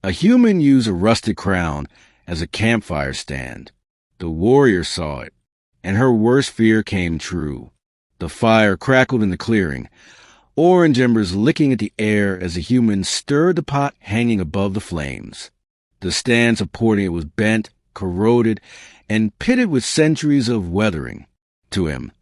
A human used a rusted crown as a campfire stand. The warrior saw it, and her worst fear came true. The fire crackled in the clearing, orange embers licking at the air as the human stirred the pot hanging above the flames. The stand supporting it was bent, corroded, and pitted with centuries of weathering. To him,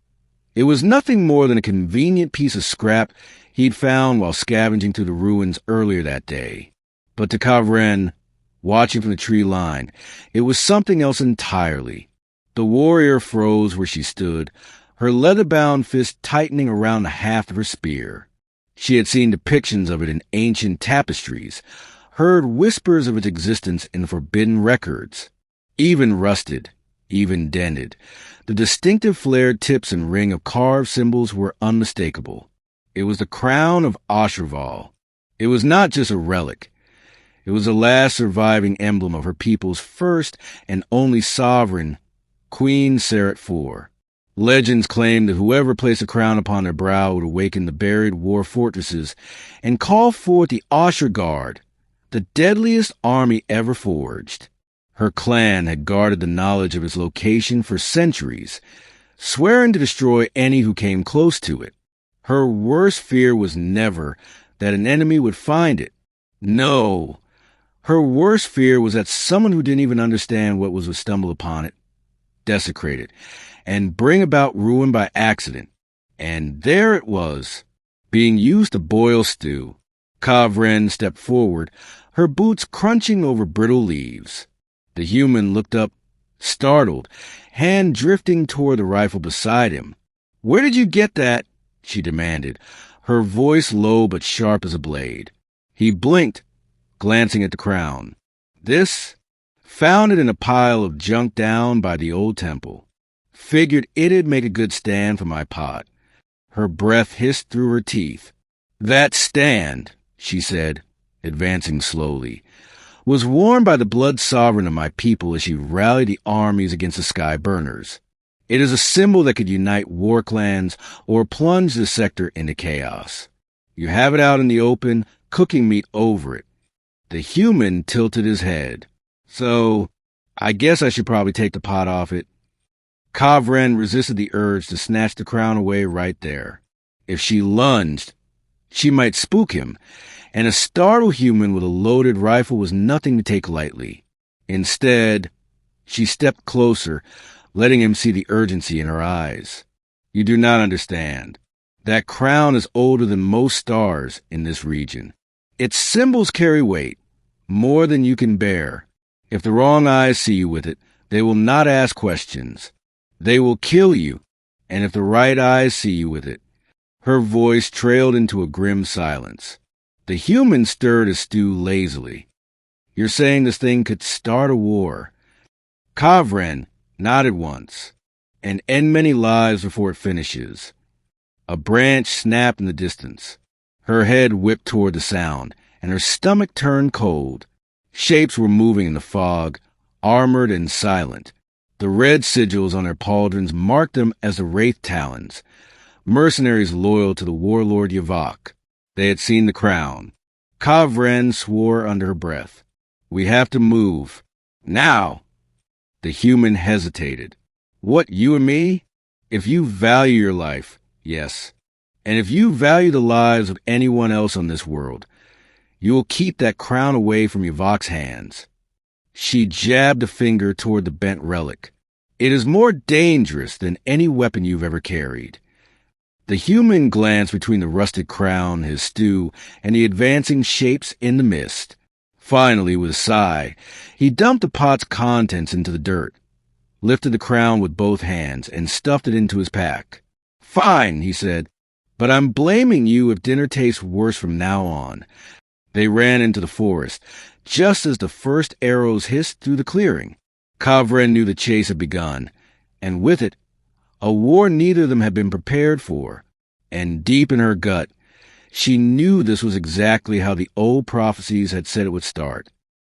it was nothing more than a convenient piece of scrap he'd found while scavenging through the ruins earlier that day. But to Kavren, watching from the tree line, it was something else entirely. The warrior froze where she stood, her leather-bound fist tightening around the haft of her spear. She had seen depictions of it in ancient tapestries, heard whispers of its existence in forbidden records. Even rusted, even dented, the distinctive flared tips and ring of carved symbols were unmistakable. It was the crown of Fe.HFY. It was not just a relic. It was the last surviving emblem of her people's first and only sovereign, Queen Fe.HFY. Legends claimed that whoever placed a crown upon their brow would awaken the buried war fortresses and call forth the Asher Guard, the deadliest army ever forged. Her clan had guarded the knowledge of its location for centuries, swearing to destroy any who came close to it. Her worst fear was never that an enemy would find it. No, her worst fear was that someone who didn't even understand what was would stumble upon it, desecrate it, and bring about ruin by accident. And there it was, being used to boil stew. Kavren stepped forward, her boots crunching over brittle leaves. The human looked up, startled, hand drifting toward the rifle beside him. "Where did you get that?" she demanded, her voice low but sharp as a blade. He blinked, glancing at the crown. "This? Found it in a pile of junk down by the old temple. Figured it'd make a good stand for my pot." Her breath hissed through her teeth. "That stand," she said, advancing slowly, "was worn by the blood sovereign of my people as she rallied the armies against the sky burners. It is a symbol that could unite war clans or plunge the sector into chaos. You have it out in the open, cooking meat over it." The human tilted his head. "So, I guess I should probably take the pot off it." Kavren resisted the urge to snatch the crown away right there. If she lunged, she might spook him, and a startled human with a loaded rifle was nothing to take lightly. Instead, she stepped closer, letting him see the urgency in her eyes. "You do not understand. That crown is older than most stars in this region. Its symbols carry weight, more than you can bear. If the wrong eyes see you with it, they will not ask questions. They will kill you, and if the right eyes see you with it." Her voice trailed into a grim silence. The human stirred his stew lazily. "You're saying this thing could start a war?" Kavren nodded once. "And end many lives before it finishes." A branch snapped in the distance. Her head whipped toward the sound, and her stomach turned cold. Shapes were moving in the fog, armored and silent. The red sigils on their pauldrons marked them as the Wraith Talons, mercenaries loyal to the warlord Yavak. They had seen the crown. Kavren swore under her breath. "We have to move. Now!" The human hesitated. "What, you and me? If you value your life, yes. And if you value the lives of anyone else on this world, you will keep that crown away from Yavak's hands." She jabbed a finger toward the bent relic. "It is more dangerous than any weapon you've ever carried." The human glanced between the rusted crown, his stew, and the advancing shapes in the mist. Finally, with a sigh, he dumped the pot's contents into the dirt, lifted the crown with both hands, and stuffed it into his pack. "Fine," he said, "but I'm blaming you if dinner tastes worse from now on." They ran into the forest, just as the first arrows hissed through the clearing. Kavren knew the chase had begun, and with it, a war neither of them had been prepared for. And deep in her gut, she knew this was exactly how the old prophecies had said it would start.